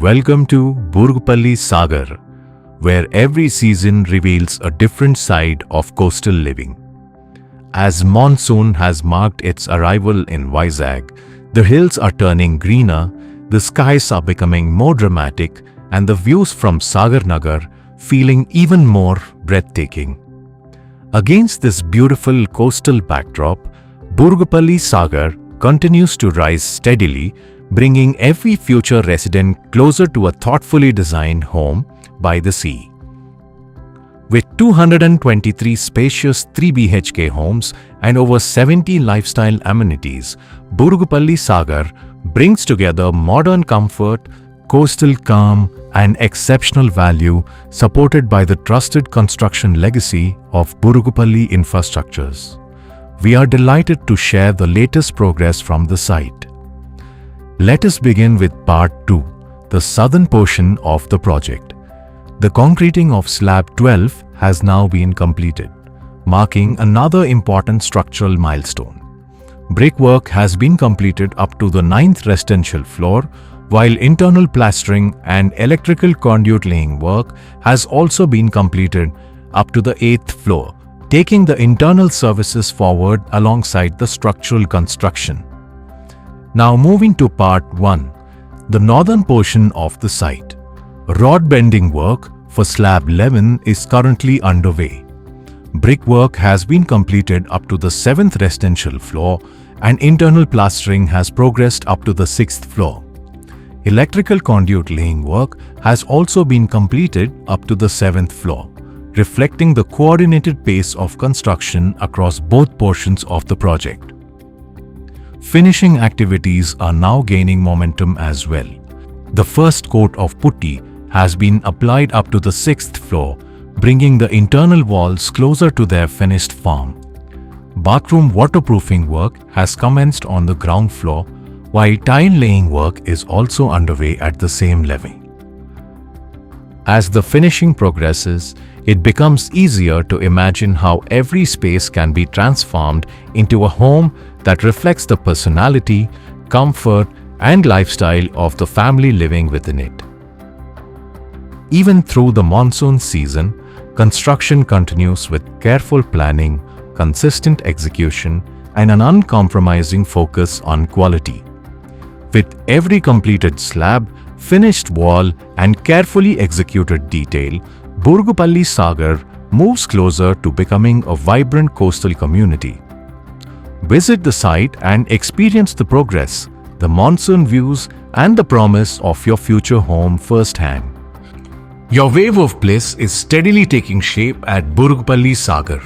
Welcome to Burugupalli Sagar, where every season reveals a different side of coastal living. As monsoon has marked its arrival in Vizag, the hills are turning greener, the skies are becoming more dramatic, and the views from Sagar Nagar feeling even more breathtaking. Against this beautiful coastal backdrop, Burugupalli Sagar continues to rise steadily, bringing every future resident closer to a thoughtfully designed home by the sea. With 223 spacious 3 BHK homes and over 70 lifestyle amenities, Burugupalli Sagar brings together modern comfort, coastal calm, and exceptional value, supported by the trusted construction legacy of Burugupalli Infrastructures. We are delighted to share the latest progress from the site. Let us begin with Part 2, the southern portion of the project. The concreting of Slab 12 has now been completed, marking another important structural milestone. Brickwork has been completed up to the 9th residential floor, while internal plastering and electrical conduit laying work has also been completed up to the 8th floor, taking the internal services forward alongside the structural construction. Now moving to Part 1, the northern portion of the site. Rod bending work for Slab 11 is currently underway. Brickwork has been completed up to the 7th residential floor and internal plastering has progressed up to the 6th floor. Electrical conduit laying work has also been completed up to the 7th floor, reflecting the coordinated pace of construction across both portions of the project. Finishing activities are now gaining momentum as well. The first coat of putty has been applied up to the 6th floor, bringing the internal walls closer to their finished form. Bathroom waterproofing work has commenced on the ground floor, while tile laying work is also underway at the same level. As the finishing progresses, it becomes easier to imagine how every space can be transformed into a home that reflects the personality, comfort, and lifestyle of the family living within it. Even through the monsoon season, construction continues with careful planning, consistent execution, and an uncompromising focus on quality. With every completed slab, finished wall, and carefully executed detail, Burugupalli Sagar moves closer to becoming a vibrant coastal community. Visit the site and experience the progress, the monsoon views, and the promise of your future home firsthand. Your wave of bliss is steadily taking shape at Burugupalli Sagar.